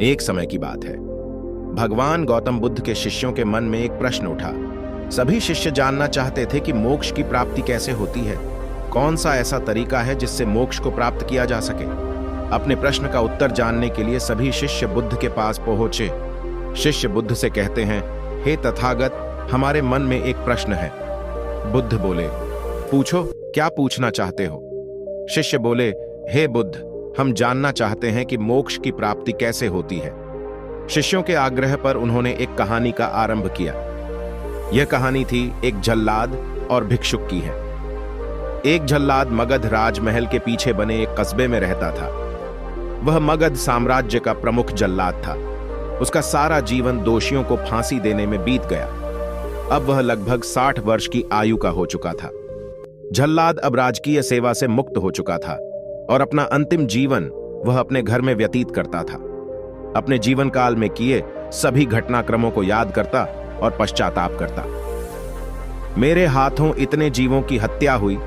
एक समय की बात है। भगवान गौतम बुद्ध के शिष्यों के मन में एक प्रश्न उठा। सभी शिष्य जानना चाहते थे कि मोक्ष की प्राप्ति कैसे होती है, कौन सा ऐसा तरीका है जिससे मोक्ष को प्राप्त किया जा सके। अपने प्रश्न का उत्तर जानने के लिए सभी शिष्य बुद्ध के पास पहुंचे। शिष्य बुद्ध से कहते हैं, हे तथागत, हमारे मन में एक प्रश्न है। बुद्ध बोले, पूछो, क्या पूछना चाहते हो। शिष्य बोले, हे बुद्ध, हम जानना चाहते हैं कि मोक्ष की प्राप्ति कैसे होती है। शिष्यों के आग्रह पर उन्होंने एक कहानी का आरंभ किया। यह कहानी थी एक जल्लाद और भिक्षुक की है। एक जल्लाद मगध राजमहल के पीछे बने एक कस्बे में रहता था। वह मगध साम्राज्य का प्रमुख जल्लाद था। उसका सारा जीवन दोषियों को फांसी देने में बीत गया। अब वह लगभग 60 वर्ष की आयु का हो चुका था। जल्लाद अब राजकीय सेवा से मुक्त हो चुका था और अपना अंतिम जीवन वह अपने घर में व्यतीत करता था। अपने जीवन काल में किए सभी घटनाक्रमों को याद करता और पश्चाताप करता। मेरे हाथों इतने जीवों की हत्या हुई,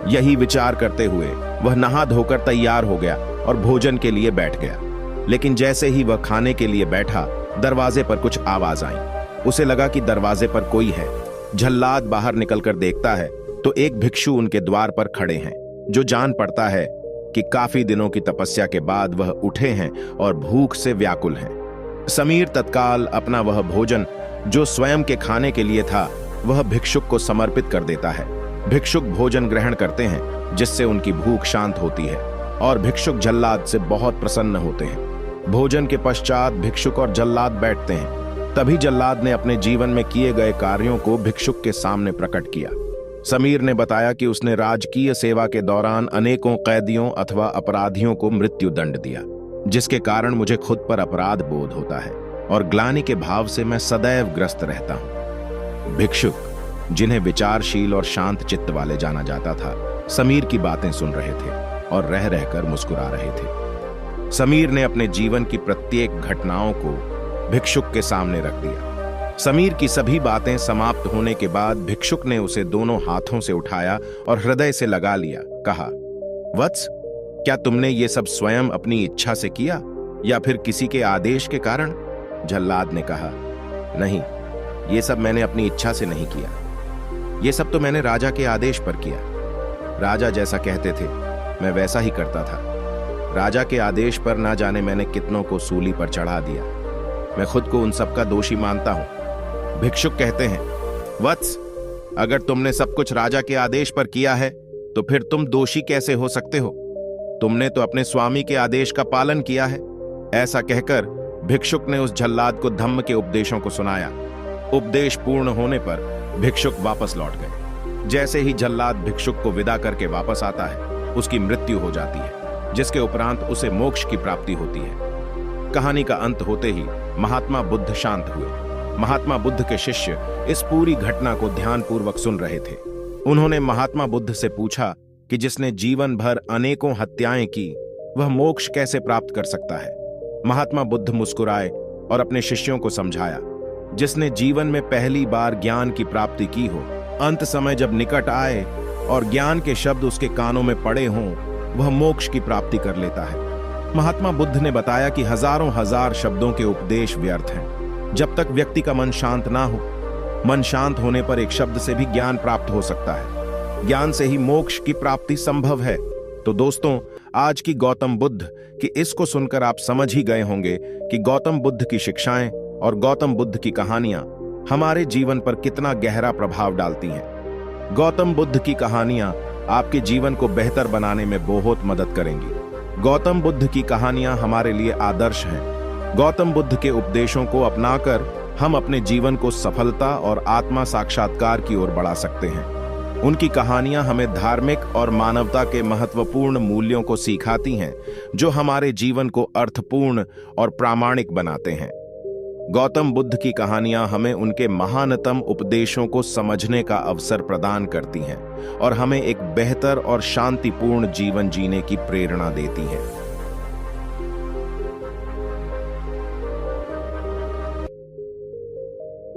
यही विचार करते हुए वह नहा धोकर तैयार हो गया और भोजन के लिए बैठ गया। लेकिन जैसे ही वह खाने के लिए बैठा, दरवाजे पर कुछ आवाज आई। उसे लगा कि दरवाजे पर कोई है। जल्लाद बाहर निकलकर देखता है तो एक भिक्षु उनके द्वार पर खड़े हैं, जो जान पड़ता है कि काफी दिनों की तपस्या के बाद वह उठे हैं और भूख से व्याकुल हैं। समीर तत्काल अपना वह भोजन जो स्वयं के खाने के लिए था, वह भिक्षुक को समर्पित कर देता है। भिक्षुक भोजन ग्रहण करते हैं, जिससे उनकी भूख शांत होती है और भिक्षुक जल्लाद से बहुत प्रसन्न होते हैं। भोजन के पश्चात भिक्षुक और जल्लाद बैठते हैं। तभी जल्लाद ने अपने जीवन में किए गए कार्यों को भिक्षुक के सामने प्रकट किया। समीर ने बताया कि उसने राजकीय सेवा के दौरान अनेकों कैदियों अथवा अपराधियों को मृत्यु दंड दिया, जिसके कारण मुझे खुद पर अपराध बोध होता है और ग्लानि के भाव से मैं सदैव ग्रस्त रहता हूं। भिक्षुक, जिन्हें विचारशील और शांत चित्त वाले जाना जाता था, समीर की बातें सुन रहे थे और रह रहकर मुस्कुरा रहे थे। समीर ने अपने जीवन की प्रत्येक घटनाओं को भिक्षुक के सामने रख दिया। समीर की सभी बातें समाप्त होने के बाद भिक्षुक ने उसे दोनों हाथों से उठाया और हृदय से लगा लिया। कहा, वत्स, क्या तुमने ये सब स्वयं अपनी इच्छा से किया या फिर किसी के आदेश के कारण? जल्लाद ने कहा, नहीं, ये सब मैंने अपनी इच्छा से नहीं किया। ये सब तो मैंने राजा के आदेश पर किया। राजा जैसा कहते थे मैं वैसा ही करता था। राजा के आदेश पर ना जाने मैंने कितनों को सूली पर चढ़ा दिया। मैं खुद को उन सबका दोषी मानता हूं। भिक्षुक कहते हैं, वत्स, अगर तुमने सब कुछ राजा के आदेश पर किया है तो फिर तुम दोषी कैसे हो सकते हो? तुमने तो अपने स्वामी के आदेश का पालन किया है। ऐसा कहकर भिक्षुक ने उस जल्लाद को धम्म के उपदेशों को सुनाया। उपदेश पूर्ण होने पर भिक्षुक वापस लौट गए। जैसे ही जल्लाद भिक्षुक को विदा करके वापस आता है, उसकी मृत्यु हो जाती है, जिसके उपरांत उसे मोक्ष की प्राप्ति होती है। कहानी का अंत होते ही महात्मा बुद्ध शांत हुए। महात्मा बुद्ध के शिष्य इस पूरी घटना को ध्यानपूर्वक सुन रहे थे। उन्होंने महात्मा बुद्ध से पूछा कि जिसने जीवन भर अनेकों हत्याएं की, वह मोक्ष कैसे प्राप्त कर सकता है? महात्मा बुद्ध मुस्कुराए और अपने शिष्यों को समझाया, जिसने जीवन में पहली बार ज्ञान की प्राप्ति की हो, अंत समय जब निकट आए और ज्ञान के शब्द उसके कानों में पड़े हों, वह मोक्ष की प्राप्ति कर लेता है। महात्मा बुद्ध ने बताया कि हजारों हजार शब्दों के उपदेश व्यर्थ हैं, जब तक व्यक्ति का मन शांत ना हो। मन शांत होने पर एक शब्द से भी ज्ञान प्राप्त हो सकता है। ज्ञान से ही मोक्ष की प्राप्ति संभव है। तो दोस्तों, आज की गौतम बुद्ध की इसको सुनकर आप समझ ही गए होंगे कि गौतम बुद्ध की शिक्षाएं और गौतम बुद्ध की कहानियां हमारे जीवन पर कितना गहरा प्रभाव डालती हैं। गौतम बुद्ध की कहानियां आपके जीवन को बेहतर बनाने में बहुत मदद करेंगी। गौतम बुद्ध की कहानियां हमारे लिए आदर्श हैं। गौतम बुद्ध के उपदेशों को अपनाकर हम अपने जीवन को सफलता और आत्मा साक्षात्कार की ओर बढ़ा सकते हैं। उनकी कहानियां हमें धार्मिक और मानवता के महत्वपूर्ण मूल्यों को सिखाती हैं, जो हमारे जीवन को अर्थपूर्ण और प्रामाणिक बनाते हैं। गौतम बुद्ध की कहानियां हमें उनके महानतम उपदेशों को समझने का अवसर प्रदान करती हैं और हमें एक बेहतर और शांतिपूर्ण जीवन जीने की प्रेरणा देती हैं।